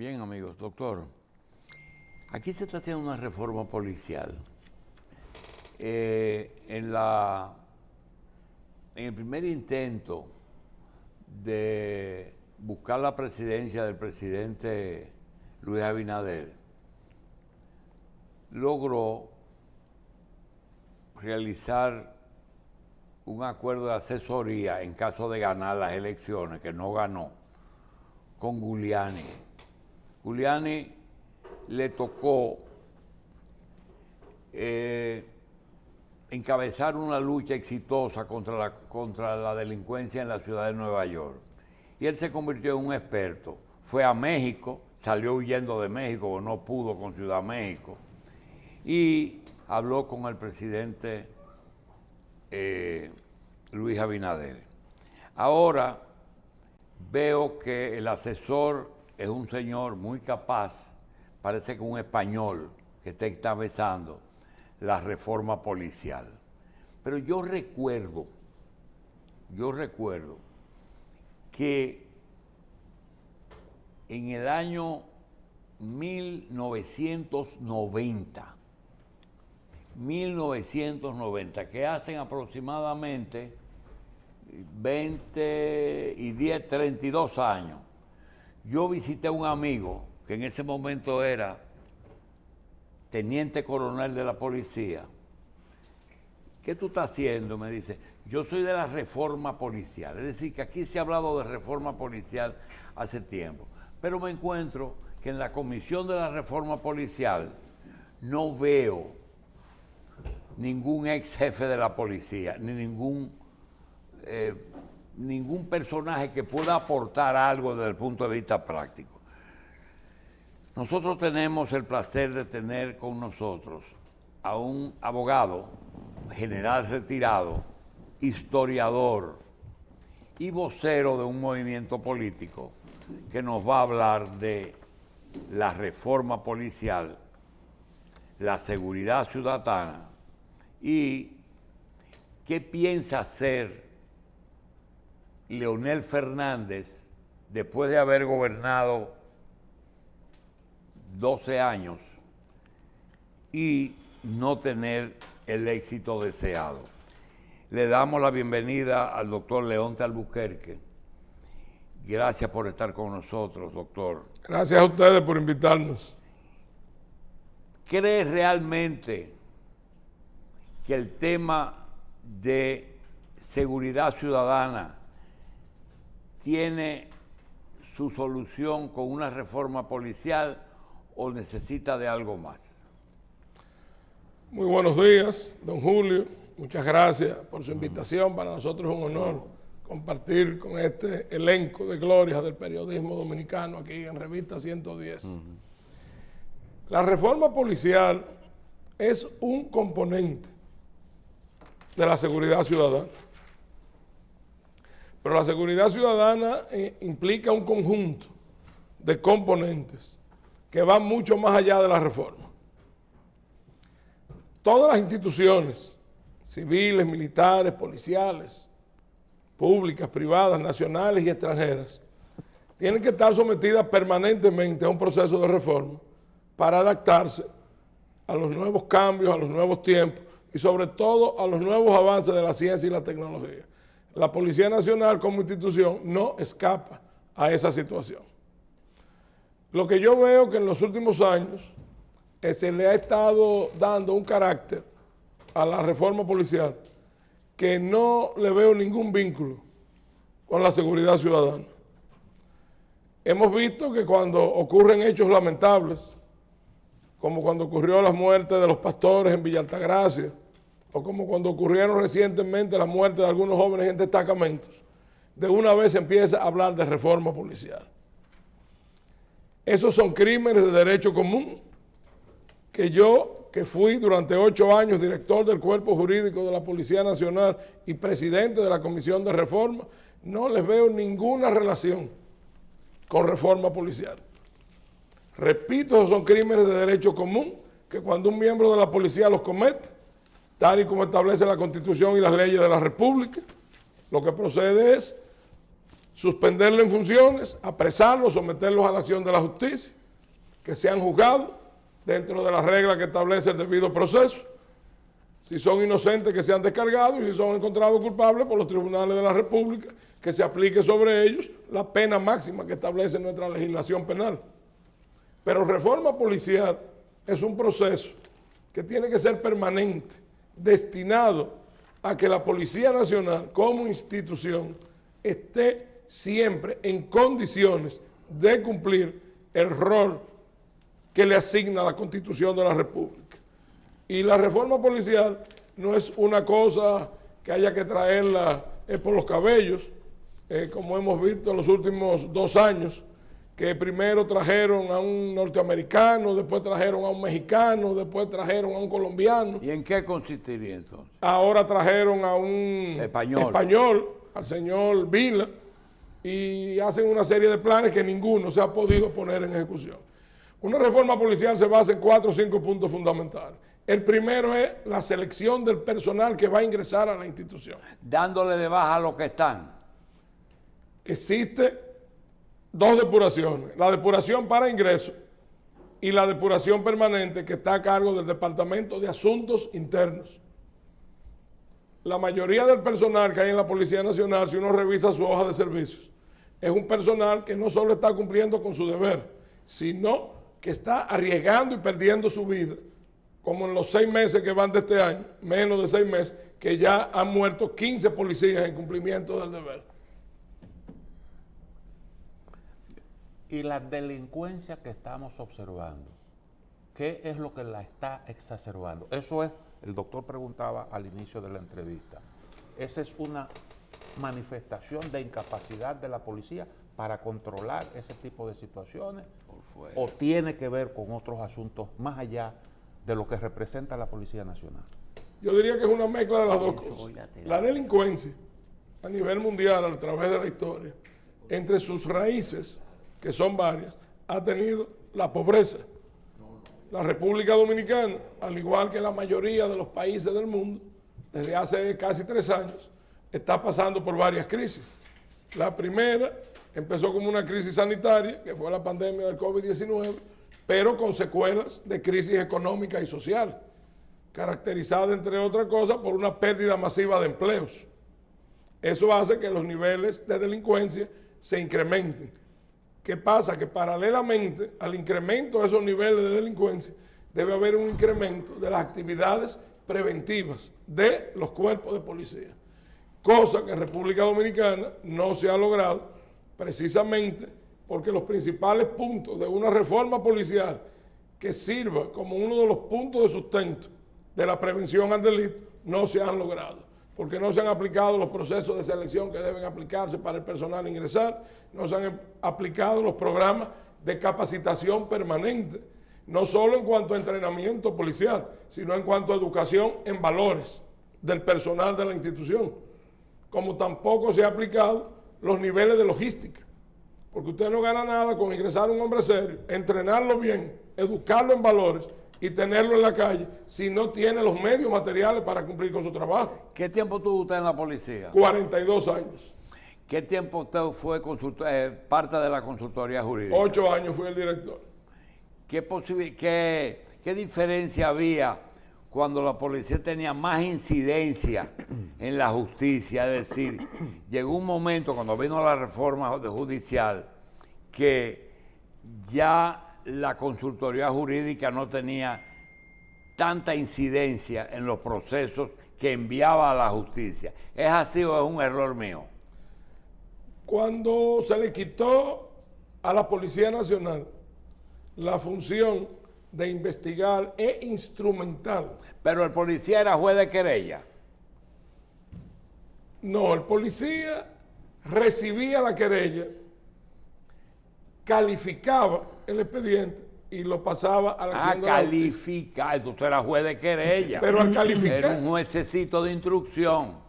Bien, amigos, doctor, aquí se está haciendo una reforma policial. En el primer intento de buscar la presidencia del presidente Luis Abinader, logró realizar un acuerdo de asesoría en caso de ganar las elecciones, que no ganó, con Giuliani. Giuliani le tocó encabezar una lucha exitosa contra la delincuencia en la ciudad de Nueva York. Y él se convirtió en un experto. Fue a México, salió huyendo de México, porque no pudo con Ciudad México, y habló con el presidente Luis Abinader. Ahora veo que el asesor es un señor muy capaz, parece que un español que está encabezando la reforma policial. Pero yo recuerdo que en el año 1990, que hacen aproximadamente 32 años, yo visité a un amigo que en ese momento era teniente coronel de la policía. ¿Qué tú estás haciendo? Me dice, yo soy de la reforma policial. Es decir, que aquí se ha hablado de reforma policial hace tiempo. Pero me encuentro que en la comisión de la reforma policial no veo ningún ex jefe de la policía, ni ningún personaje que pueda aportar algo desde el punto de vista práctico. Nosotros tenemos el placer de tener con nosotros a un abogado, general retirado, historiador y vocero de un movimiento político que nos va a hablar de la reforma policial, la seguridad ciudadana y qué piensa hacer Leonel Fernández después de haber gobernado 12 años y no tener el éxito deseado. Le damos la bienvenida al doctor Leonte Albuquerque. Gracias por estar con nosotros, doctor. Gracias a ustedes por invitarnos. ¿Cree realmente que el tema de seguridad ciudadana tiene su solución con una reforma policial o necesita de algo más? Muy buenos días, don Julio. Muchas gracias por su invitación. Para nosotros es un honor compartir con este elenco de glorias del periodismo dominicano aquí en Revista 110. La reforma policial es un componente de la seguridad ciudadana. Pero la seguridad ciudadana implica un conjunto de componentes que van mucho más allá de la reforma. Todas las instituciones, civiles, militares, policiales, públicas, privadas, nacionales y extranjeras, tienen que estar sometidas permanentemente a un proceso de reforma para adaptarse a los nuevos cambios, a los nuevos tiempos y sobre todo a los nuevos avances de la ciencia y la tecnología. La Policía Nacional como institución no escapa a esa situación. Lo que yo veo que en los últimos años se le ha estado dando un carácter a la reforma policial que no le veo ningún vínculo con la seguridad ciudadana. Hemos visto que cuando ocurren hechos lamentables, como cuando ocurrió la muerte de los pastores en Villa Altagracia, o como cuando ocurrieron recientemente la muerte de algunos jóvenes en destacamentos, de una vez se empieza a hablar de reforma policial. Esos son crímenes de derecho común que yo, que fui durante 8 años director del Cuerpo Jurídico de la Policía Nacional y presidente de la Comisión de Reforma, no les veo ninguna relación con reforma policial. Repito, esos son crímenes de derecho común que cuando un miembro de la policía los comete, tal y como establece la Constitución y las leyes de la República, lo que procede es suspenderle en funciones, apresarlos, someterlos a la acción de la justicia, que sean juzgados dentro de las reglas que establece el debido proceso. Si son inocentes, que sean descargados, y si son encontrados culpables por los tribunales de la República, que se aplique sobre ellos la pena máxima que establece nuestra legislación penal. Pero reforma policial es un proceso que tiene que ser permanente, destinado a que la Policía Nacional como institución esté siempre en condiciones de cumplir el rol que le asigna la Constitución de la República. Y la reforma policial no es una cosa que haya que traerla por los cabellos, como hemos visto en los últimos 2 años, que primero trajeron a un norteamericano, después trajeron a un mexicano, después trajeron a un colombiano. ¿Y en qué consistiría entonces? Ahora trajeron a un español, al señor Vila, y hacen una serie de planes que ninguno se ha podido poner en ejecución. Una reforma policial se basa en 4 o 5 puntos fundamentales. El primero es la selección del personal que va a ingresar a la institución. Dándole de baja a los que están. Existe 2 depuraciones, la depuración para ingreso y la depuración permanente, que está a cargo del Departamento de Asuntos Internos. La mayoría del personal que hay en la Policía Nacional, si uno revisa su hoja de servicios, es un personal que no solo está cumpliendo con su deber, sino que está arriesgando y perdiendo su vida, como en los 6 meses que van de este año, menos de 6 meses, que ya han muerto 15 policías en cumplimiento del deber. Y la delincuencia que estamos observando, ¿qué es lo que la está exacerbando? Eso es, el doctor preguntaba al inicio de la entrevista, esa es una manifestación de incapacidad de la policía para controlar ese tipo de situaciones, o tiene que ver con otros asuntos más allá de lo que representa la Policía Nacional. Yo diría que es una mezcla de las dos cosas. La delincuencia a nivel mundial, a través de la historia, entre sus raíces, que son varias, ha tenido la pobreza. La República Dominicana, al igual que la mayoría de los países del mundo, desde hace casi 3 años, está pasando por varias crisis. La primera empezó como una crisis sanitaria, que fue la pandemia del COVID-19, pero con secuelas de crisis económica y social, caracterizada, entre otras cosas, por una pérdida masiva de empleos. Eso hace que los niveles de delincuencia se incrementen. ¿Qué pasa? Que paralelamente al incremento de esos niveles de delincuencia, debe haber un incremento de las actividades preventivas de los cuerpos de policía, cosa que en República Dominicana no se ha logrado, precisamente porque los principales puntos de una reforma policial que sirva como uno de los puntos de sustento de la prevención al delito no se han logrado, porque no se han aplicado los procesos de selección que deben aplicarse para el personal ingresar, no se han aplicado los programas de capacitación permanente, no solo en cuanto a entrenamiento policial, sino en cuanto a educación en valores del personal de la institución, como tampoco se ha aplicado los niveles de logística, porque usted no gana nada con ingresar a un hombre serio, entrenarlo bien, educarlo en valores y tenerlo en la calle si no tiene los medios materiales para cumplir con su trabajo. ¿Qué tiempo tuvo usted en la policía? 42 años. ¿Qué tiempo usted fue parte de la consultoría jurídica? 8 años fui el director. ¿Qué diferencia había cuando la policía tenía más incidencia en la justicia? Es decir, llegó un momento cuando vino la reforma judicial que ya la consultoría jurídica no tenía tanta incidencia en los procesos que enviaba a la justicia. ¿Es así o es un error mío? Cuando se le quitó a la Policía Nacional la función de investigar e instrumental. Pero el policía era juez de querella. No, el policía recibía la querella, calificaba el expediente y lo pasaba a la acción de la justicia. Calificar, usted era juez de querella. Pero al calificar, era un juececito de instrucción.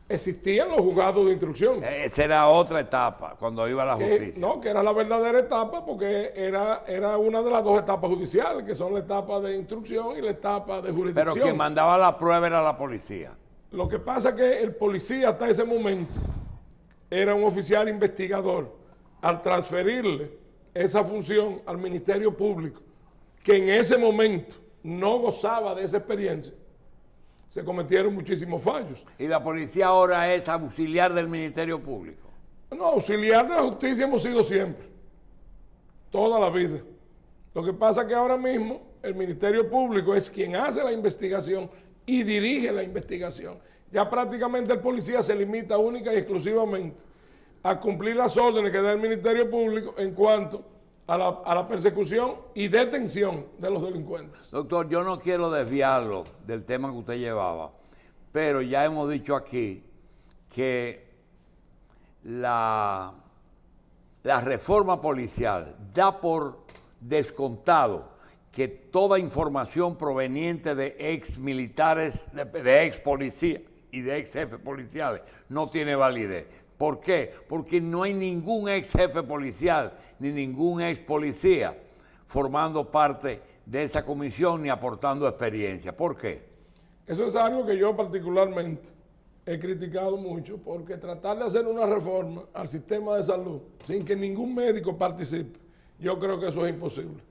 Existían los juzgados de instrucción. Esa era otra etapa, cuando iba a la justicia. No, que era la verdadera etapa, porque era una de las 2 etapas judiciales, que son la etapa de instrucción y la etapa de jurisdicción. Pero quien mandaba la prueba era la policía. Lo que pasa es que el policía hasta ese momento era un oficial investigador. Al transferirle esa función al Ministerio Público, que en ese momento no gozaba de esa experiencia, se cometieron muchísimos fallos. Y la policía ahora es auxiliar del Ministerio Público. No, auxiliar de la justicia hemos sido siempre, toda la vida. Lo que pasa es que ahora mismo el Ministerio Público es quien hace la investigación y dirige la investigación. Ya prácticamente el policía se limita única y exclusivamente a cumplir las órdenes que da el Ministerio Público en cuanto a la persecución y detención de los delincuentes. Doctor, yo no quiero desviarlo del tema que usted llevaba, pero ya hemos dicho aquí que la reforma policial da por descontado que toda información proveniente de ex militares, de ex policías y de ex jefes policiales no tiene validez. ¿Por qué? Porque no hay ningún ex jefe policial ni ningún ex policía formando parte de esa comisión ni aportando experiencia. ¿Por qué? Eso es algo que yo particularmente he criticado mucho, porque tratar de hacer una reforma al sistema de salud sin que ningún médico participe, yo creo que eso es imposible.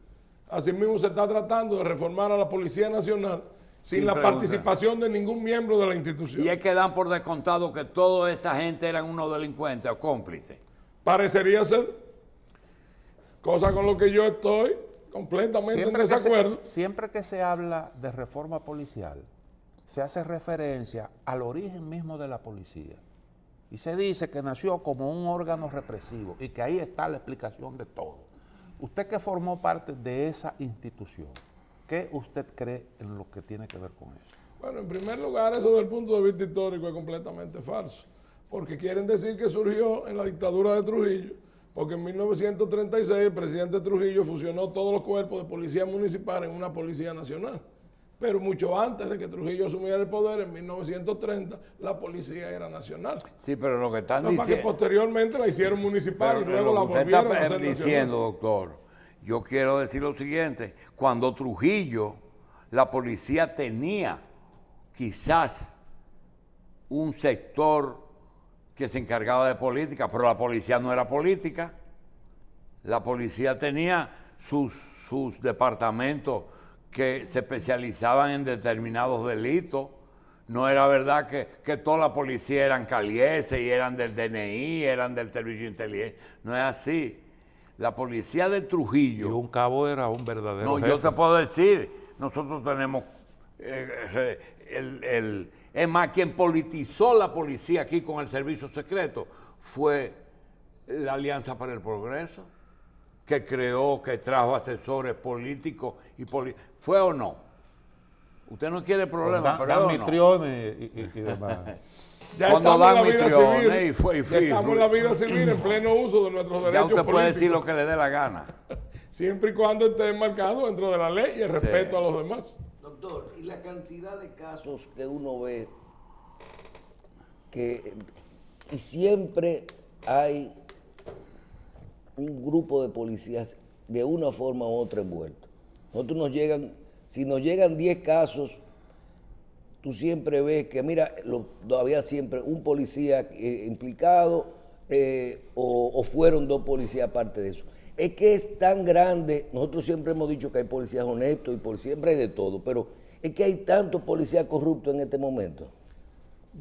Asimismo se está tratando de reformar a la Policía Nacional sin la participación de ningún miembro de la institución. Y es que dan por descontado que toda esa gente eran unos delincuentes o cómplices. Parecería ser, cosa con lo que yo estoy completamente en desacuerdo. Siempre que se habla de reforma policial, se hace referencia al origen mismo de la policía. Y se dice que nació como un órgano represivo y que ahí está la explicación de todo. Usted que formó parte de esa institución, ¿qué usted cree en lo que tiene que ver con eso? Bueno, en primer lugar, eso desde el punto de vista histórico es completamente falso, porque quieren decir que surgió en la dictadura de Trujillo, porque en 1936 el presidente Trujillo fusionó todos los cuerpos de policía municipal en una policía nacional. Pero mucho antes de que Trujillo asumiera el poder, en 1930, la policía era nacional. Sí, pero lo que están No, diciendo... que posteriormente la hicieron municipal y luego la lo que usted volvieron a está hacer diciendo, nacional. doctor, yo quiero decir lo siguiente. Cuando Trujillo, la policía tenía quizás un sector que se encargaba de política, pero la policía no era política. La policía tenía sus departamentos que se especializaban en determinados delitos. No era verdad que toda la policía eran calieses y eran del DNI, eran del Servicio de Inteligencia. No es así. La policía de Trujillo... Y un cabo era un verdadero No, jefe. yo te puedo decir, nosotros tenemos... es más, quien politizó la policía aquí con el servicio secreto fue la Alianza para el Progreso, que creó, que trajo asesores políticos y ¿fue o no? Usted no quiere problemas, pero Dan ¿es o no? Mitriones y demás. Ya Cuando estamos dan en la vida Mitriones civil, y fue- ya estamos en la vida civil en pleno uso de nuestros Ya derechos usted puede decir políticos, lo que le dé la gana. siempre y cuando esté enmarcado dentro de la ley y el respeto a los demás. Doctor, y la cantidad de casos que uno ve y siempre hay un grupo de policías de una forma u otra envueltos. Si nos llegan 10 casos, tú siempre ves que, mira, todavía siempre un policía implicado o fueron 2 policías aparte de eso. Es que es tan grande, nosotros siempre hemos dicho que hay policías honestos y siempre hay de todo, pero es que hay tantos policías corruptos en este momento.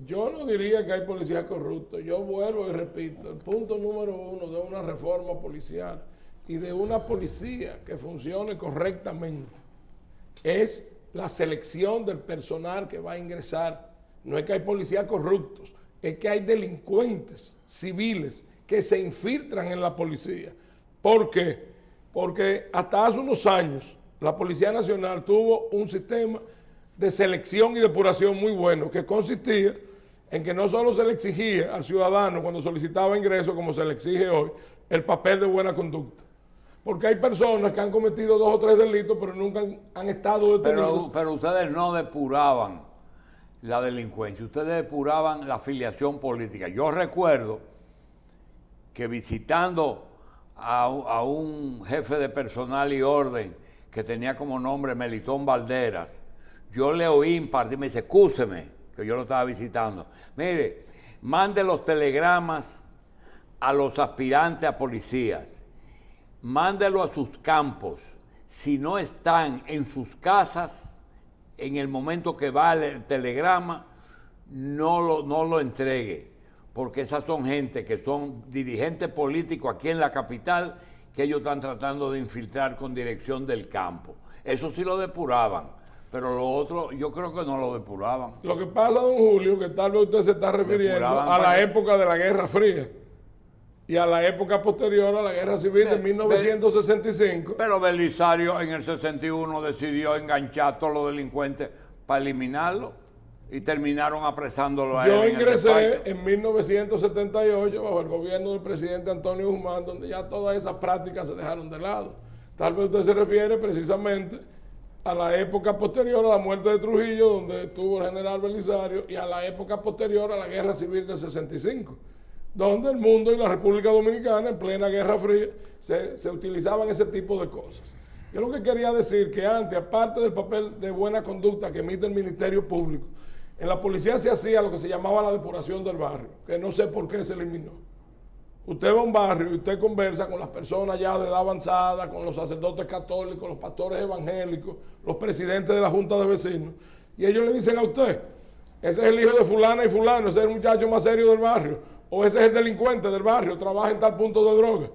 Yo no diría que hay policías corruptos. Yo vuelvo y repito, el punto número 1 de una reforma policial y de una policía que funcione correctamente es la selección del personal que va a ingresar. No es que hay policías corruptos, es que hay delincuentes civiles que se infiltran en la policía. ¿Por qué? Porque hasta hace unos años la Policía Nacional tuvo un sistema de selección y depuración muy bueno, que consistía en que no solo se le exigía al ciudadano cuando solicitaba ingreso, como se le exige hoy, el papel de buena conducta. Porque hay personas que han cometido 2 o 3 delitos, pero nunca han estado detenidos. Pero ustedes no depuraban la delincuencia, ustedes depuraban la afiliación política. Yo recuerdo que visitando a un jefe de personal y orden que tenía como nombre Melitón Valderas, yo le oí impartir, me dice, excúseme, que yo lo estaba visitando. Mire, mande los telegramas a los aspirantes a policías, mándelo a sus campos. Si no están en sus casas, en el momento que va el telegrama, no lo entregue, porque esas son gente que son dirigentes políticos aquí en la capital, que ellos están tratando de infiltrar con dirección del campo. Eso sí lo depuraban, pero lo otro yo creo que no lo depuraban. Lo que pasa, don Julio, que tal vez usted se está refiriendo Depuraban a la para- época de la Guerra Fría y a la época posterior a la Guerra Civil de 1965. Pero Belisario en el 61 decidió enganchar a todos los delincuentes para eliminarlo y terminaron apresándolo a él. Yo en el ingresé despacho. en 1978 bajo el gobierno del presidente Antonio Guzmán, donde ya todas esas prácticas se dejaron de lado. Tal vez usted se refiere precisamente a la época posterior a la muerte de Trujillo, donde estuvo el general Belisario, y a la época posterior a la Guerra Civil del 65, donde el mundo y la República Dominicana, en plena Guerra Fría, se utilizaban ese tipo de cosas. Yo lo que quería decir que antes, aparte del papel de buena conducta que emite el Ministerio Público, en la policía se hacía lo que se llamaba la depuración del barrio, que no sé por qué se eliminó. Usted va a un barrio y usted conversa con las personas ya de edad avanzada, con los sacerdotes católicos, los pastores evangélicos, los presidentes de la junta de vecinos, y ellos le dicen a usted, ese es el hijo de fulana y fulano, ese es el muchacho más serio del barrio, o ese es el delincuente del barrio, trabaja en tal punto de droga.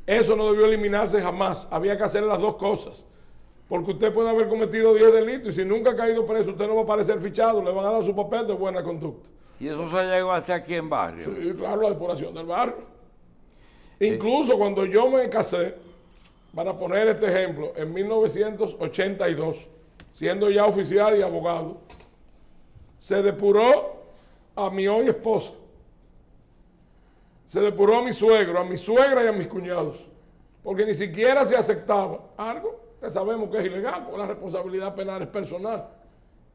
Eso no debió eliminarse jamás, había que hacer las dos cosas. Porque usted puede haber cometido 10 delitos y si nunca ha caído preso, usted no va a aparecer fichado, le van a dar su papel de buena conducta. Y eso se llegó a hacer aquí en barrio. Sí, claro, la depuración del barrio. Incluso cuando yo me casé, para poner este ejemplo, en 1982, siendo ya oficial y abogado, se depuró a mi hoy esposa, se depuró a mi suegro, a mi suegra y a mis cuñados, porque ni siquiera se aceptaba algo que sabemos que es ilegal, porque la responsabilidad penal es personal.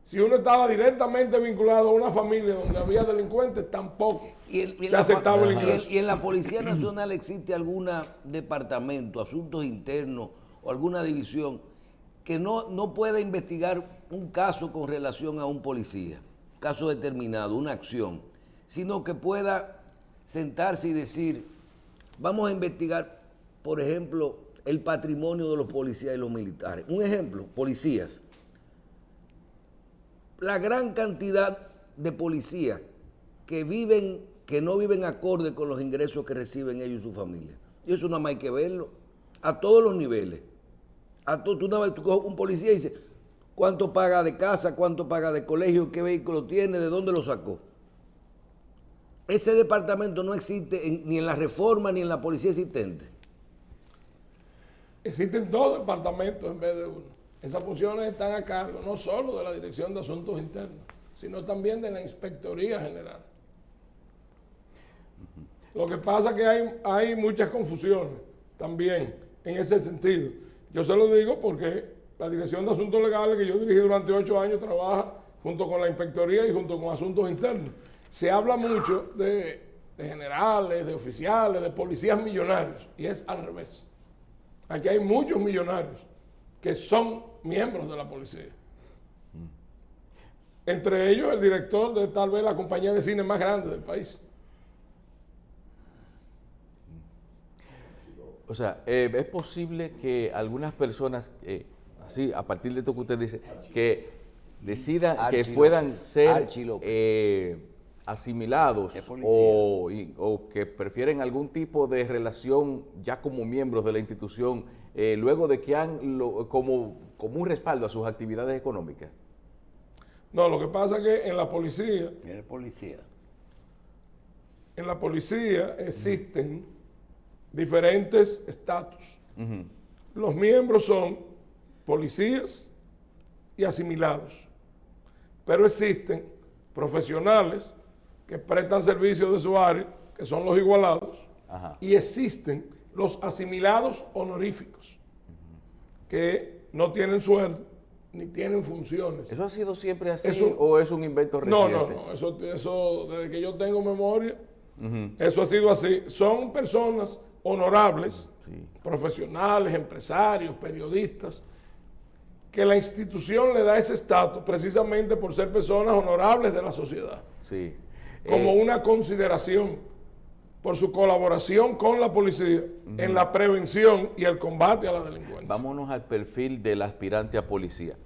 Si uno estaba directamente vinculado a una familia donde había delincuentes, tampoco se aceptaba el ingreso. y en la Policía Nacional existe algún departamento, asuntos internos o alguna división que no pueda investigar un caso con relación a un policía, caso determinado, una acción, sino que pueda sentarse y decir, vamos a investigar, por ejemplo, el patrimonio de los policías y los militares. Un ejemplo, policías. La gran cantidad de policías que no viven acorde con los ingresos que reciben ellos y su familia. Y eso nada más hay que verlo a todos los niveles. Tú coges un policía y dices, ¿cuánto paga de casa, cuánto paga de colegio, qué vehículo tiene, de dónde lo sacó? Ese departamento no existe ni en la reforma ni en la policía existente. Existen dos departamentos en vez de uno. Esas funciones están a cargo no solo de la Dirección de Asuntos Internos, sino también de la Inspectoría General. Lo que pasa es que hay muchas confusiones también en ese sentido. Yo se lo digo porque la Dirección de Asuntos Legales, que yo dirigí durante 8 años, trabaja junto con la Inspectoría y junto con Asuntos Internos. Se habla mucho de generales, de oficiales, de policías millonarios, y es al revés. Aquí hay muchos millonarios que son miembros de la policía. Entre ellos el director de tal vez la compañía de cine más grande del país. O sea, es posible que algunas personas, así, a partir de esto que usted dice, que decidan que Archie puedan López, ser Archie López. asimilados Es policía. o que prefieren algún tipo de relación ya como miembros de la institución, luego de que han como un respaldo a sus actividades económicas. No, lo que pasa es que en la policía Es policía. existen diferentes estatus. Los miembros son policías y asimilados, pero existen profesionales que prestan servicios de su área, que son los igualados, Ajá. y existen los asimilados honoríficos, que no tienen sueldo ni tienen funciones. ¿Eso ha sido siempre así Eso- o es un invento No, reciente? no, eso desde que yo tengo memoria, eso ha sido así. Son personas honorables, Sí. profesionales, empresarios, periodistas, que la institución le da ese estatus precisamente por ser personas honorables de la sociedad, Sí. como una consideración. por su colaboración con la policía en la prevención y el combate a la delincuencia. Vámonos al perfil del aspirante a policía.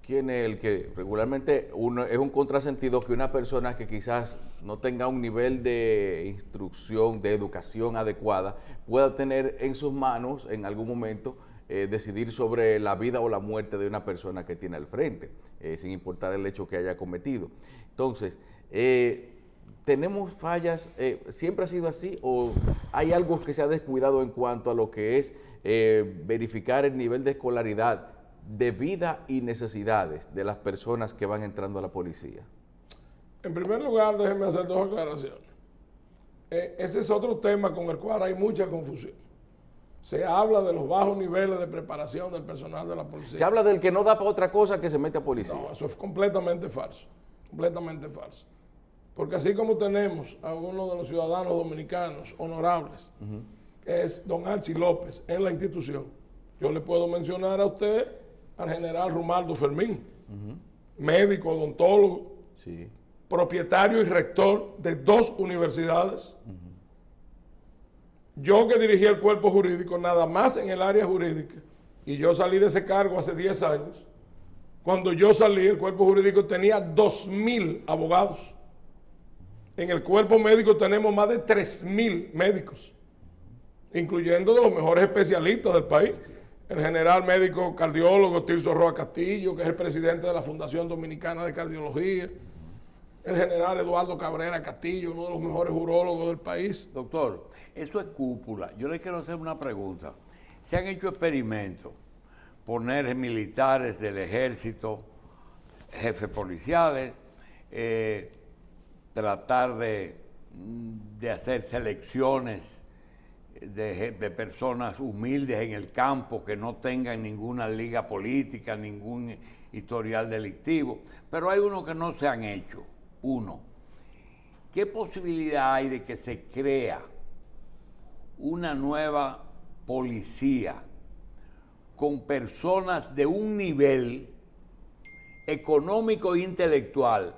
¿Quién es el que regularmente es un contrasentido que una persona que quizás no tenga un nivel de instrucción, de educación adecuada, pueda tener en sus manos en algún momento decidir sobre la vida o la muerte de una persona que tiene al frente, sin importar el hecho que haya cometido? Entonces, ¿tenemos fallas? ¿Siempre ha sido así o hay algo que se ha descuidado en cuanto a lo que es verificar el nivel de escolaridad, de vida y necesidades de las personas que van entrando a la policía? En primer lugar, déjenme hacer dos aclaraciones. Ese es otro tema con el cual hay mucha confusión. Se habla de los bajos niveles de preparación del personal de la policía. Se habla del que no da para otra cosa que se mete a policía. No, eso es completamente falso. Completamente falso. Porque así como tenemos a uno de los ciudadanos dominicanos honorables, que es don Archie López, en la institución, yo le puedo mencionar a usted al general Romaldo Fermín, médico, odontólogo, Sí. propietario y rector de 2 universidades. Yo que dirigí el cuerpo jurídico, nada más en el área jurídica, y yo salí de ese cargo hace 10 años. Cuando yo salí, el cuerpo jurídico tenía 2.000 abogados. En el cuerpo médico tenemos más de 3.000 médicos, incluyendo de los mejores especialistas del país. El general médico cardiólogo Tirso Roa Castillo, que es el presidente de la Fundación Dominicana de Cardiología. El general Eduardo Cabrera Castillo, uno de los mejores urólogos del país. Doctor, eso es cúpula. Yo le quiero hacer una pregunta. Se han hecho experimentos, poner militares del ejército, jefes policiales, tratar de hacer selecciones de personas humildes en el campo que no tengan ninguna liga política, ningún historial delictivo, pero hay uno que no se han hecho. Uno, ¿qué posibilidad hay de que se crea una nueva policía con personas de un nivel económico e intelectual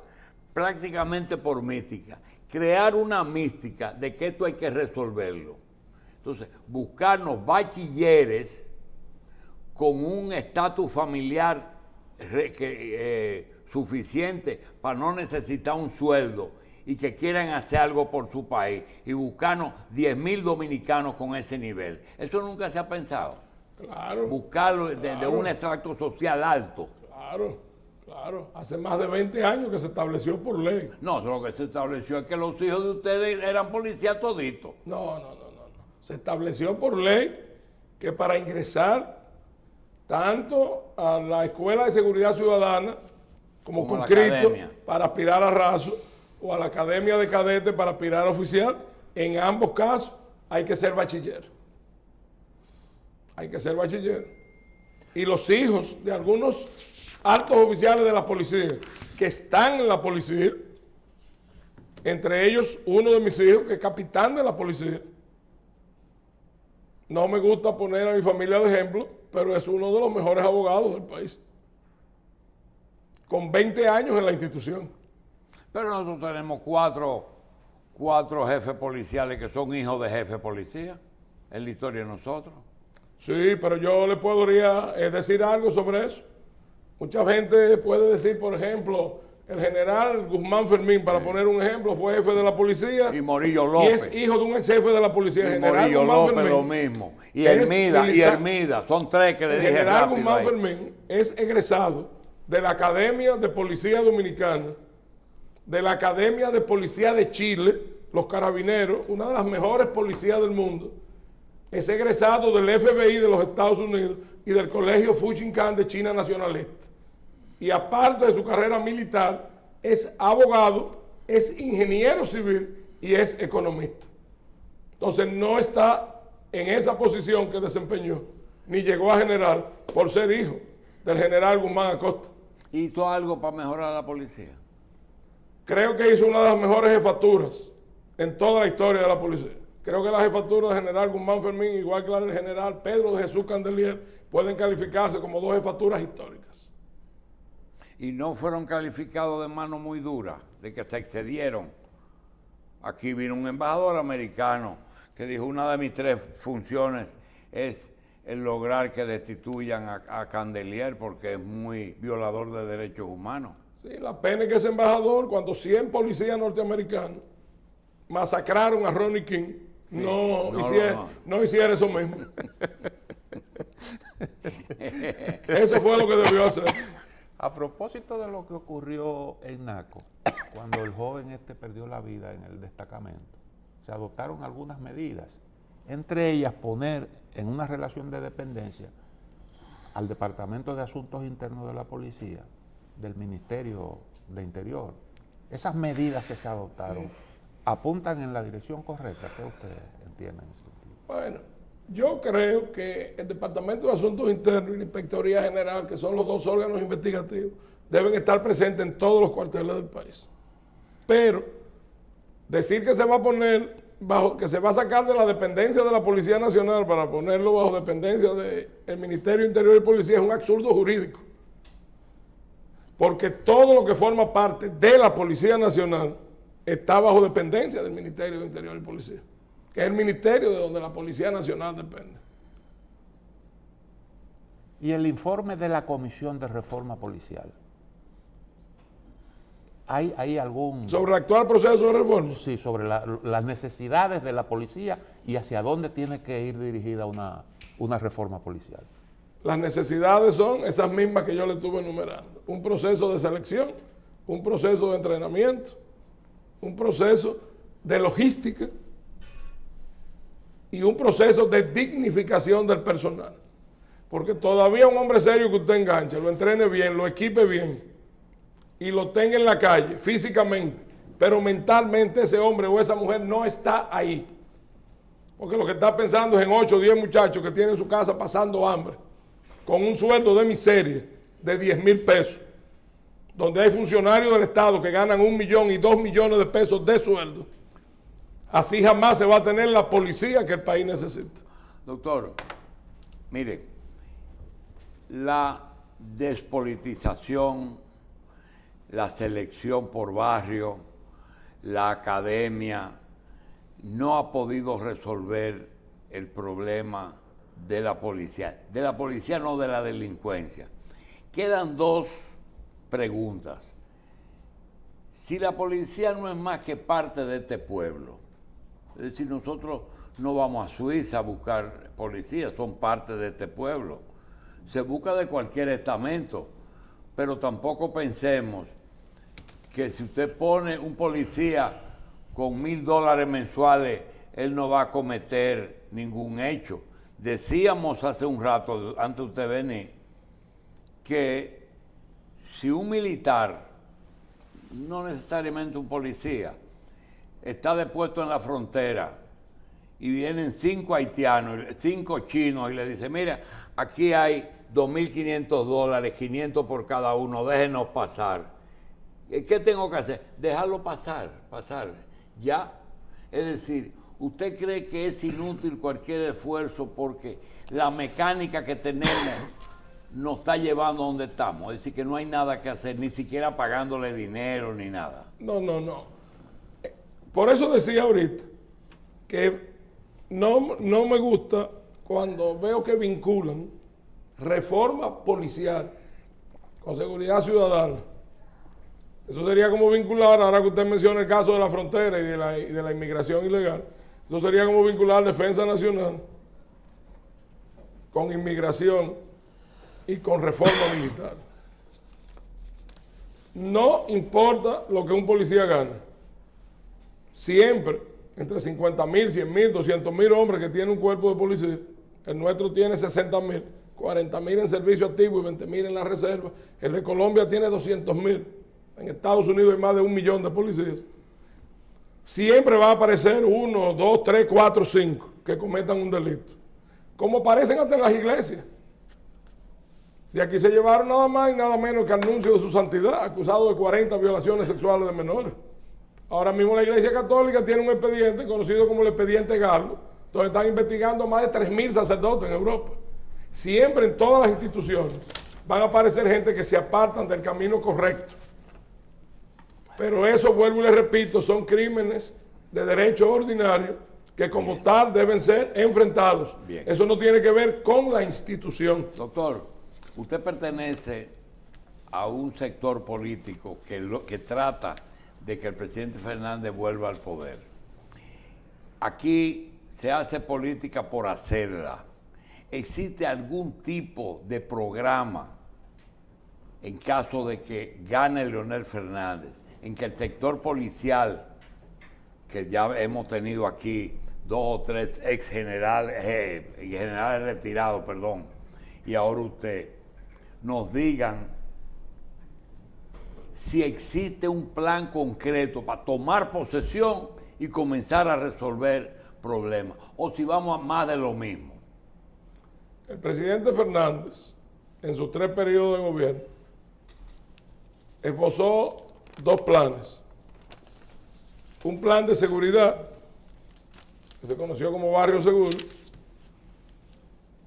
prácticamente por mística? Crear una mística de que esto hay que resolverlo. Entonces, buscarnos bachilleres con un estatus familiar suficiente para no necesitar un sueldo y que quieran hacer algo por su país y buscarnos 10.000 dominicanos con ese nivel. Eso nunca se ha pensado. Claro. Buscarlo de un extracto social alto. Claro, claro. Hace más de 20 años que se estableció por ley. No, lo que se estableció es que los hijos de ustedes eran policías toditos. No. Se estableció por ley que para ingresar tanto a la Escuela de Seguridad Ciudadana como Como a la conscripto academia. para aspirar a raso o a la Academia de Cadetes para aspirar a oficial, en ambos casos hay que ser bachiller. Hay que ser bachiller. Y los hijos de algunos altos oficiales de la policía que están en la policía, entre ellos uno de mis hijos que es capitán de la policía. No me gusta poner a mi familia de ejemplo, pero es uno de los mejores abogados del país. Con 20 años en la institución. Pero nosotros tenemos cuatro jefes policiales que son hijos de jefes policía en la historia de nosotros. Sí, pero yo le podría decir algo sobre eso. Mucha gente puede decir, por ejemplo, el general Guzmán Fermín, para poner un ejemplo, fue jefe de la policía. Y Morillo Y López. es hijo de un ex jefe de la policía. Y El general Morillo Guzmán López Fermín lo mismo. Y es militar. Hermida. Son 3 que le El dije general rápido Guzmán ahí. Fermín es egresado de la Academia de Policía Dominicana, de la Academia de Policía de Chile, los Carabineros, una de las mejores policías del mundo. Es egresado del FBI de los Estados Unidos y del Colegio Fuchinkan de China Nacionalista. Y aparte de su carrera militar, es abogado, es ingeniero civil y es economista. Entonces no está en esa posición que desempeñó, ni llegó a general por ser hijo del general Guzmán Acosta. ¿Hizo algo para mejorar la policía? Creo que hizo una de las mejores jefaturas en toda la historia de la policía. Creo que la jefatura del general Guzmán Fermín, igual que la del general Pedro de Jesús Candelier, pueden calificarse como 2 jefaturas históricas. Y no fueron calificados de mano muy dura, de que se excedieron. Aquí vino un embajador americano que dijo, una de mis 3 funciones es el lograr que destituyan a Candelier porque es muy violador de derechos humanos. Sí, la pena es que ese embajador, cuando 100 policías norteamericanos masacraron a Ronnie King, Sí, no hiciera eso mismo. Eso fue lo que debió hacer. A propósito de lo que ocurrió en Naco, cuando el joven perdió la vida en el destacamento, se adoptaron algunas medidas, entre ellas poner en una relación de dependencia al Departamento de Asuntos Internos de la Policía, del Ministerio de Interior. Esas medidas que se adoptaron apuntan en la dirección correcta. ¿Qué usted entiende en ese sentido? Bueno, yo creo que el Departamento de Asuntos Internos y la Inspectoría General, que son los 2 órganos investigativos, deben estar presentes en todos los cuarteles del país. Pero decir que se va a poner que se va a sacar de la dependencia de la Policía Nacional para ponerlo bajo dependencia del Ministerio Interior y Policía es un absurdo jurídico. Porque todo lo que forma parte de la Policía Nacional está bajo dependencia del Ministerio de Interior y Policía, que es el ministerio de donde la Policía Nacional depende. Y el informe de la Comisión de Reforma Policial. ¿Hay algún...? ¿Sobre el actual proceso de reforma? Sí, sobre las necesidades de la policía y hacia dónde tiene que ir dirigida una reforma policial. Las necesidades son esas mismas que yo le estuve enumerando. Un proceso de selección, un proceso de entrenamiento, un proceso de logística y un proceso de dignificación del personal. Porque todavía un hombre serio que usted enganche, lo entrene bien, lo equipe bien y lo tenga en la calle físicamente, pero mentalmente ese hombre o esa mujer no está ahí. Porque lo que está pensando es en 8 o 10 muchachos que tienen en su casa pasando hambre, con un sueldo de miseria de 10,000 pesos, donde hay funcionarios del Estado que ganan 1 millón y 2 millones de pesos de sueldo. Así jamás se va a tener la policía que el país necesita. Doctor, mire, la despolitización, la selección por barrio, la academia, no ha podido resolver el problema de la policía. De la policía, no de la delincuencia. Quedan 2 preguntas. Si la policía no es más que parte de este pueblo, es decir, nosotros no vamos a Suiza a buscar policías, son parte de este pueblo. Se busca de cualquier estamento, pero tampoco pensemos que si usted pone un policía con $1,000 mensuales, él no va a cometer ningún hecho. Decíamos hace un rato, antes de usted venir, que si un militar, no necesariamente un policía, está depuesto en la frontera y vienen 5 haitianos, 5 chinos y le dicen, mira, aquí hay $2,500, 500 por cada uno, déjenos pasar. ¿Qué tengo que hacer? Dejarlo pasar. ¿Ya? Es decir, ¿usted cree que es inútil cualquier esfuerzo porque la mecánica que tenemos nos está llevando a donde estamos? Es decir, que no hay nada que hacer, ni siquiera pagándole dinero ni nada. No. Por eso decía ahorita que no me gusta cuando veo que vinculan reforma policial con seguridad ciudadana. Eso sería como vincular, ahora que usted menciona el caso de la frontera y de la inmigración ilegal, eso sería como vincular defensa nacional con inmigración y con reforma militar. No importa lo que un policía gana. Siempre, entre 50,000, 100,000, 200,000 hombres que tiene un cuerpo de policía, el nuestro tiene 60,000, 40,000 en servicio activo y 20,000 en la reserva. El de Colombia tiene 200,000. En Estados Unidos hay más de 1 millón de policías. Siempre va a aparecer 1, 2, 3, 4, 5 que cometan un delito. Como aparecen hasta en las iglesias. De aquí se llevaron nada más y nada menos que anuncio de su santidad, acusado de 40 violaciones sexuales de menores. Ahora mismo la Iglesia Católica tiene un expediente conocido como el expediente Galgo, donde están investigando a más de 3,000 sacerdotes en Europa. Siempre en todas las instituciones van a aparecer gente que se apartan del camino correcto. Pero eso, vuelvo y le repito, son crímenes de derecho ordinario que como tal deben ser enfrentados. Bien. Eso no tiene que ver con la institución. Doctor, usted pertenece a un sector político que trata de que el presidente Fernández vuelva al poder. Aquí se hace política por hacerla. ¿Existe algún tipo de programa en caso de que gane Leonel Fernández, en que el sector policial, que ya hemos tenido aquí 2 o 3 ex generales, generales retirados, perdón, y ahora usted, nos digan si existe un plan concreto para tomar posesión y comenzar a resolver problemas, o si vamos a más de lo mismo? El presidente Fernández, en sus 3 periodos de gobierno, esbozó 2 planes. Un plan de seguridad, que se conoció como Barrio Seguro,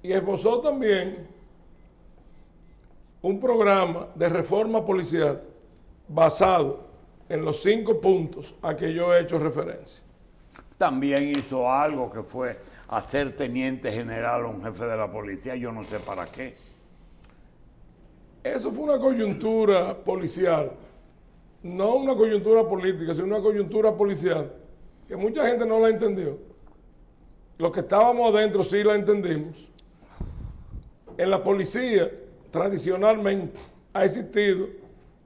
y esbozó también un programa de reforma policial basado en los 5 puntos a que yo he hecho referencia. También hizo algo que fue hacer teniente general a un jefe de la policía, yo no sé para qué. Eso fue una coyuntura policial, no una coyuntura política, sino una coyuntura policial, que mucha gente no la entendió. Los que estábamos adentro sí la entendimos. En la policía, tradicionalmente, ha existido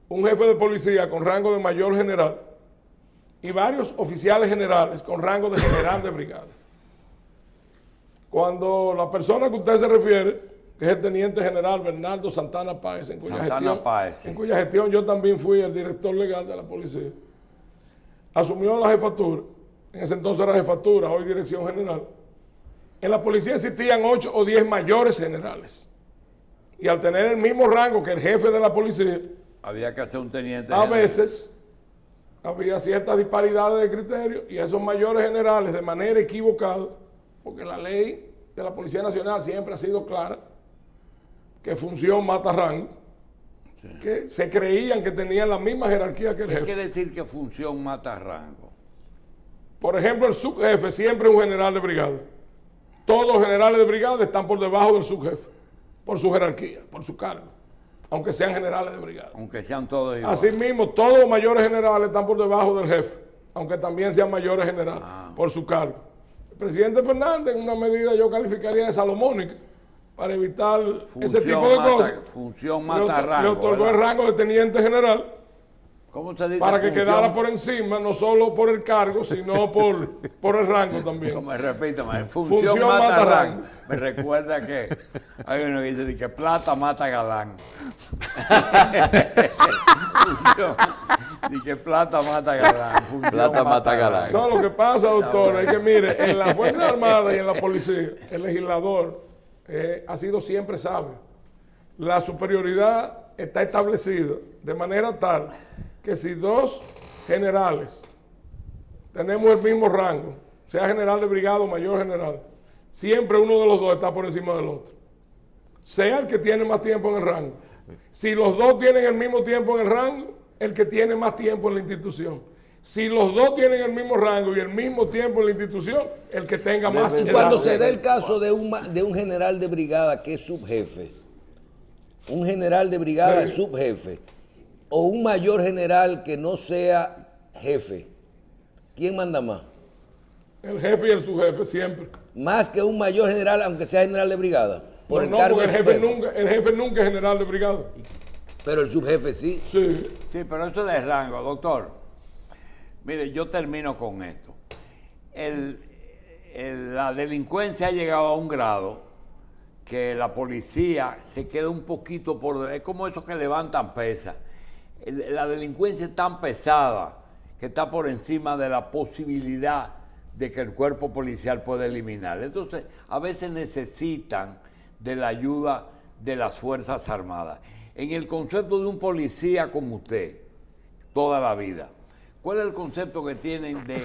un jefe de policía con rango de mayor general y varios oficiales generales con rango de general de brigada. Cuando la persona que usted se refiere, que es el teniente general Bernardo Santana Páez, en cuya gestión yo también fui el director legal de la policía, asumió la jefatura, en ese entonces era jefatura, hoy dirección general. En la policía existían 8 o 10 mayores generales. Y al tener el mismo rango que el jefe de la policía, Había que hacer un teniente a general. veces había ciertas disparidades de criterio y esos mayores generales, de manera equivocada, porque la ley de la Policía Nacional siempre ha sido clara, que función mata rango, que se creían que tenían la misma jerarquía que el ¿Qué jefe. quiere decir que función mata rango? Por ejemplo, el subjefe siempre es un general de brigada. Todos los generales de brigada están por debajo del subjefe, por su jerarquía, por su cargo, aunque sean generales de brigada. Aunque sean todos iguales. Asimismo, todos los mayores generales están por debajo del jefe, aunque también sean mayores generales, por su cargo. El presidente Fernández, en una medida yo calificaría de salomónica, para evitar ese tipo de cosas, Función mata rango. le otorgó el ¿verdad? rango de teniente general ¿Cómo se dice? para que Función- quedara por encima, no solo por el cargo, sino por el rango también. Repítame, función Función mata mata rango. rango. Me recuerda que hay uno que dice que plata mata galán. Y que plata mata galán. Función Plata mata galán. No, lo que pasa, doctor, es que mire, en la Fuerza Armada y en la policía, el legislador ha sido siempre sabio. La superioridad está establecida de manera tal que si 2 generales tenemos el mismo rango, sea general de brigada o mayor general, siempre uno de los 2 está por encima del otro. Sea el que tiene más tiempo en el rango. Si los 2 tienen el mismo tiempo en el rango, el que tiene más tiempo en la institución. Si los 2 tienen el mismo rango y el mismo tiempo en la institución, el que tenga más Y edad. cuando se da el caso de un general de brigada que es subjefe, un general de brigada es subjefe, o un mayor general que no sea jefe, ¿quién manda más? El jefe y el subjefe siempre. Más que un mayor general, aunque sea general de brigada, por el No, cargo porque de subjefe. el jefe nunca es general de brigada. Pero el subjefe sí. Sí. Sí, pero eso de rango, doctor. Mire, yo termino con esto. La delincuencia ha llegado a un grado que la policía se queda un poquito por... Es como esos que levantan pesas. La delincuencia es tan pesada que está por encima de la posibilidad de que el cuerpo policial pueda eliminar. Entonces, a veces necesitan de la ayuda de las Fuerzas Armadas. En el concepto de un policía como usted, toda la vida, ¿cuál es el concepto que tienen de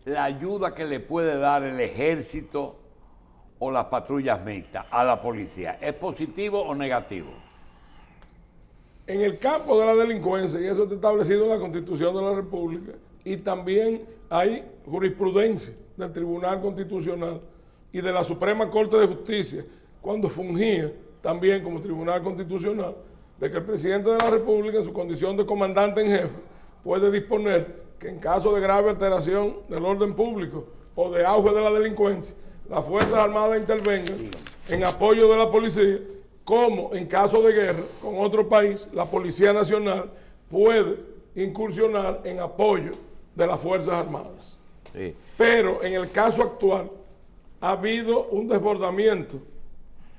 la ayuda que le puede dar el ejército o las patrullas mixtas a la policía? ¿Es positivo o negativo? En el campo de la delincuencia, y eso está establecido en la Constitución de la República, y también hay jurisprudencia del Tribunal Constitucional y de la Suprema Corte de Justicia, cuando fungía también como Tribunal Constitucional, de que el presidente de la República, en su condición de comandante en jefe, puede disponer que en caso de grave alteración del orden público o de auge de la delincuencia, las Fuerzas Armadas intervengan en apoyo de la policía, como en caso de guerra con otro país, la Policía Nacional puede incursionar en apoyo de las Fuerzas Armadas. Sí. Pero en el caso actual ha habido un desbordamiento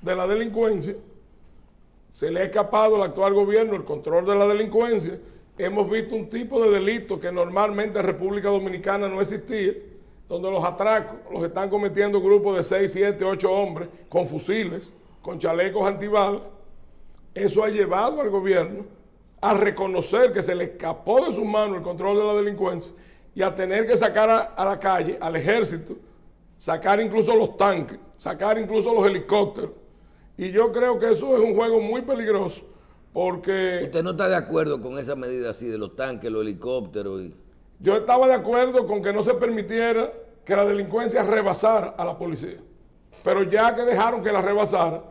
de la delincuencia, se le ha escapado al actual gobierno el control de la delincuencia, hemos visto un tipo de delito que normalmente en República Dominicana no existía, donde los atracos los están cometiendo grupos de 6, 7, 8 hombres con fusiles, con chalecos antibalas. Eso ha llevado al gobierno a reconocer que se le escapó de sus manos el control de la delincuencia y a tener que sacar a la calle, al ejército, sacar incluso los tanques, sacar incluso los helicópteros. Y yo creo que eso es un juego muy peligroso, porque ¿Usted no está de acuerdo con esa medida así de los tanques, los helicópteros? yo estaba de acuerdo con que no se permitiera que la delincuencia rebasara a la policía. Pero ya que dejaron que la rebasara,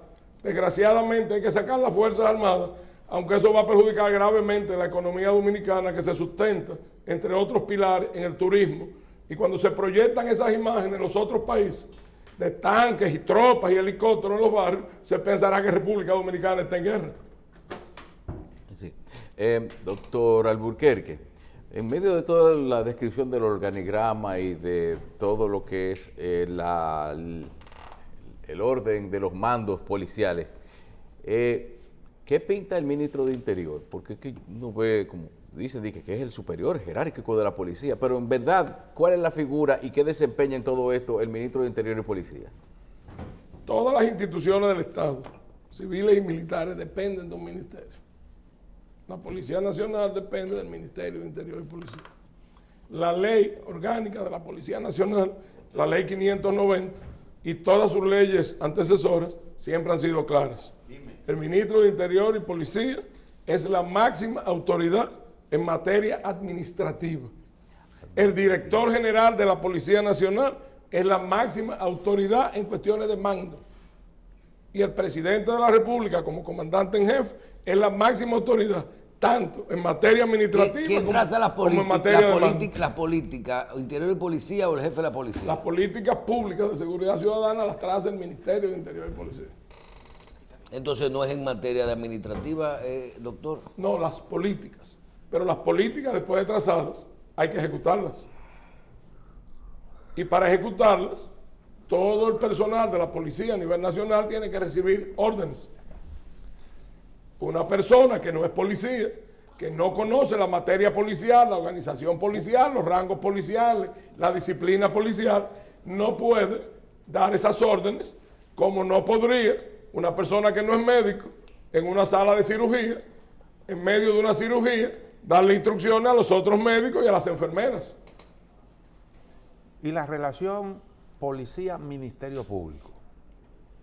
desgraciadamente hay que sacar las Fuerzas Armadas, aunque eso va a perjudicar gravemente la economía dominicana, que se sustenta, entre otros pilares, en el turismo. Y cuando se proyectan esas imágenes en los otros países, de tanques y tropas y helicópteros en los barrios, se pensará que República Dominicana está en guerra. Sí. Doctor Alburquerque, en medio de toda la descripción del organigrama y de todo lo que es el orden de los mandos policiales, ¿qué pinta el ministro de Interior? Porque es que uno ve, como dicen, que es el superior jerárquico de la policía, pero en verdad, ¿cuál es la figura y qué desempeña en todo esto el ministro de Interior y Policía? Todas las instituciones del Estado, civiles y militares, dependen de un ministerio. La Policía Nacional depende del Ministerio de Interior y Policía. La ley orgánica de la Policía Nacional, la ley 590 y todas sus leyes antecesoras siempre han sido claras. El ministro de Interior y Policía es la máxima autoridad en materia administrativa. El director general de la Policía Nacional es la máxima autoridad en cuestiones de mando. Y el presidente de la República, como comandante en jefe, es la máxima autoridad, tanto en materia administrativa ¿Quién traza como en materia de mando. la política, Interior y Policía o el jefe de la policía? Las políticas públicas de seguridad ciudadana las traza el Ministerio de Interior y Policía. Entonces no es en materia de administrativa, doctor. No, las políticas. Pero las políticas, después de trazadas, hay que ejecutarlas. Y para ejecutarlas, todo el personal de la policía a nivel nacional tiene que recibir órdenes. Una persona que no es policía, que no conoce la materia policial, la organización policial, los rangos policiales, la disciplina policial, no puede dar esas órdenes, como no podría una persona que no es médico en una sala de cirugía, en medio de una cirugía, darle instrucciones a los otros médicos y a las enfermeras. Y la relación policía-ministerio público,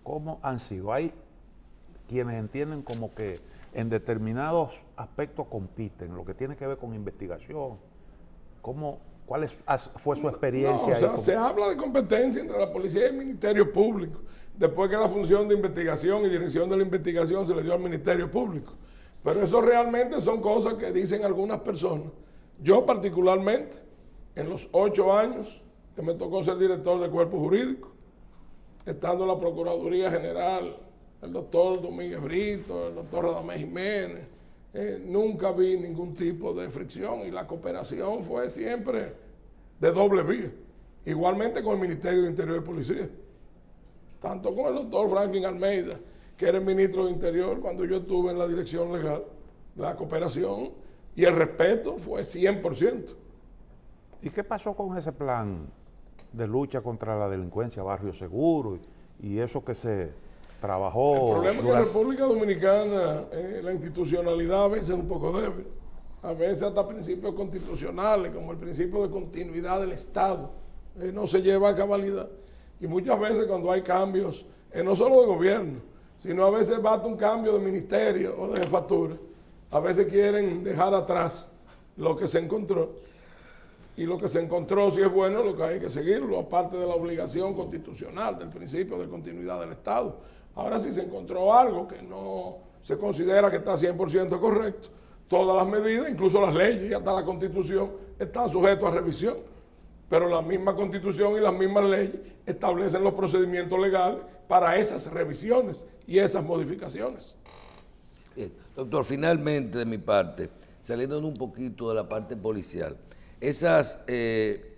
¿cómo han sido? Hay quienes entienden como que en determinados aspectos compiten, lo que tiene que ver con investigación. ¿Cuál fue su experiencia? No, se habla de competencia entre la policía y el Ministerio Público, después que la función de investigación y dirección de la investigación se le dio al Ministerio Público. Pero eso realmente son cosas que dicen algunas personas. Yo particularmente, en los 8 años que me tocó ser director del Cuerpo Jurídico, estando en la Procuraduría General, el doctor Domínguez Brito, el doctor Radamés Jiménez, nunca vi ningún tipo de fricción y la cooperación fue siempre de doble vía. Igualmente con el Ministerio de Interior y Policía. Tanto con el doctor Franklin Almeida, que era el ministro de Interior cuando yo estuve en la dirección legal, la cooperación y el respeto fue 100%. ¿Y qué pasó con ese plan de lucha contra la delincuencia, Barrio Seguro y eso que se trabajó? El problema es que en República Dominicana la institucionalidad a veces es un poco débil, a veces hasta principios constitucionales, como el principio de continuidad del Estado, no se lleva a cabalidad. Y muchas veces cuando hay cambios, no solo de gobierno, sino a veces basta un cambio de ministerio o de jefatura, a veces quieren dejar atrás lo que se encontró. Y lo que se encontró, si es bueno, lo que hay que seguirlo, aparte de la obligación constitucional, del principio de continuidad del Estado. Ahora, si se encontró algo que no se considera que está 100% correcto, todas las medidas, incluso las leyes y hasta la Constitución, están sujetas a revisión. Pero la misma Constitución y las mismas leyes establecen los procedimientos legales para esas revisiones y esas modificaciones. Doctor, finalmente de mi parte, saliendo un poquito de la parte policial, esas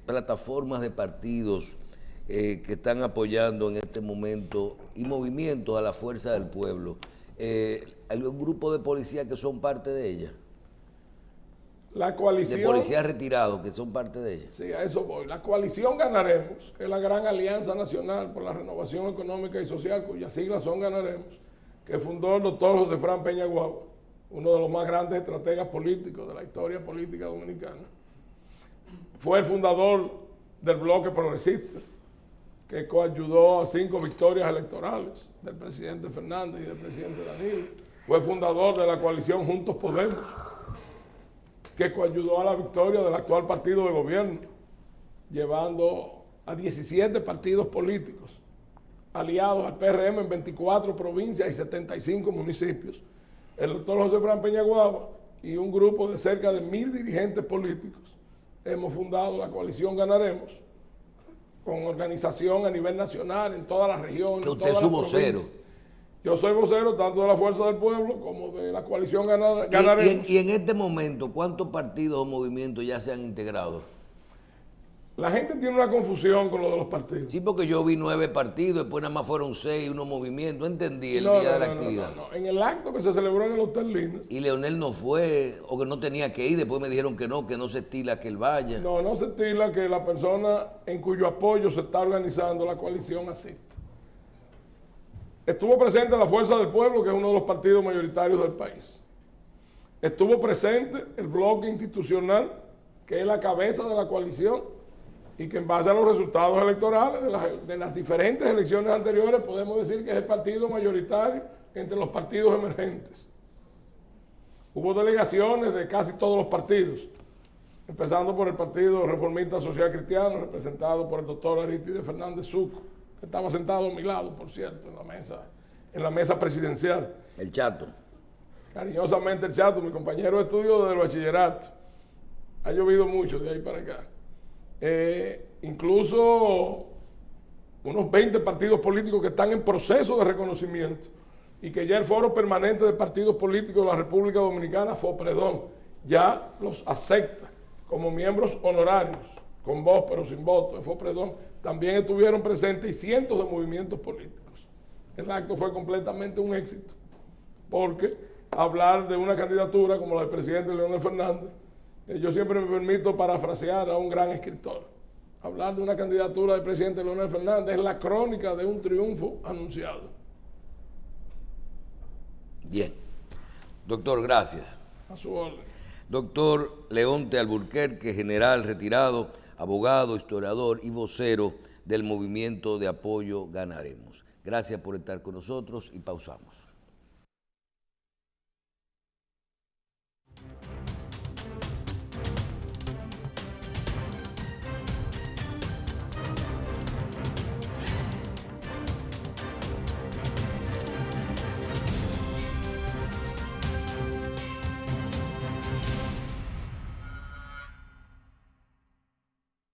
plataformas de partidos que están apoyando en este momento y movimientos a la fuerza del pueblo, ¿hay un grupo de policías que son parte de ellas? La coalición... De policías retirados que son parte de ellas. Sí, a eso voy. La coalición Ganaremos, que es la gran alianza nacional por la renovación económica y social, cuyas siglas son Ganaremos, que fundó el doctor José Fran Peña Guagua, uno de los más grandes estrategas políticos de la historia política dominicana. Fue el fundador del bloque progresista, que coayudó a 5 victorias electorales del presidente Fernández y del presidente Danilo. Fue fundador de la coalición Juntos Podemos, que coayudó a la victoria del actual partido de gobierno, llevando a 17 partidos políticos aliados al PRM en 24 provincias y 75 municipios. El doctor José Fran Peña Guagua y un grupo de cerca de 1000 dirigentes políticos hemos fundado la coalición Ganaremos, con organización a nivel nacional, en todas las regiones. Que usted es su vocero. Yo soy vocero tanto de la Fuerza del Pueblo como de la coalición Ganaremos. Y en este momento, ¿cuántos partidos o movimientos ya se han integrado? La gente tiene una confusión con lo de los partidos. Sí, porque yo vi 9 partidos, después nada más fueron 6, unos movimientos. Entendí el día de la actividad. No. En el acto que se celebró en el Hotel Lina. Y Leonel no fue, o que no tenía que ir, después me dijeron que no se estila que él vaya. No se estila que la persona en cuyo apoyo se está organizando la coalición asista. Estuvo presente la Fuerza del Pueblo, que es uno de los partidos mayoritarios del país. Estuvo presente el bloque institucional, que es la cabeza de la coalición, y que en base a los resultados electorales de las diferentes elecciones anteriores podemos decir que es el partido mayoritario entre los partidos emergentes. Hubo delegaciones de casi todos los partidos, empezando por el Partido Reformista Social Cristiano, representado por el doctor Aristide Fernández Succo, que estaba sentado a mi lado, por cierto, en la mesa presidencial. El Chato. Cariñosamente el Chato, mi compañero de estudio del bachillerato. Ha llovido mucho de ahí para acá. Incluso unos 20 partidos políticos que están en proceso de reconocimiento y que ya el Foro Permanente de Partidos Políticos de la República Dominicana, FOPREDOM, ya los acepta como miembros honorarios, con voz pero sin voto, en FOPREDOM. También estuvieron presentes y cientos de movimientos políticos. El acto fue completamente un éxito, porque hablar de una candidatura como la del presidente Leonel Fernández, yo siempre me permito parafrasear a un gran escritor. Hablar de una candidatura del presidente Leonel Fernández es la crónica de un triunfo anunciado. Bien. Doctor, gracias. A su orden. Doctor Leonte Alburquerque, general retirado, abogado, historiador y vocero del movimiento de apoyo Ganaremos. Gracias por estar con nosotros y pausamos.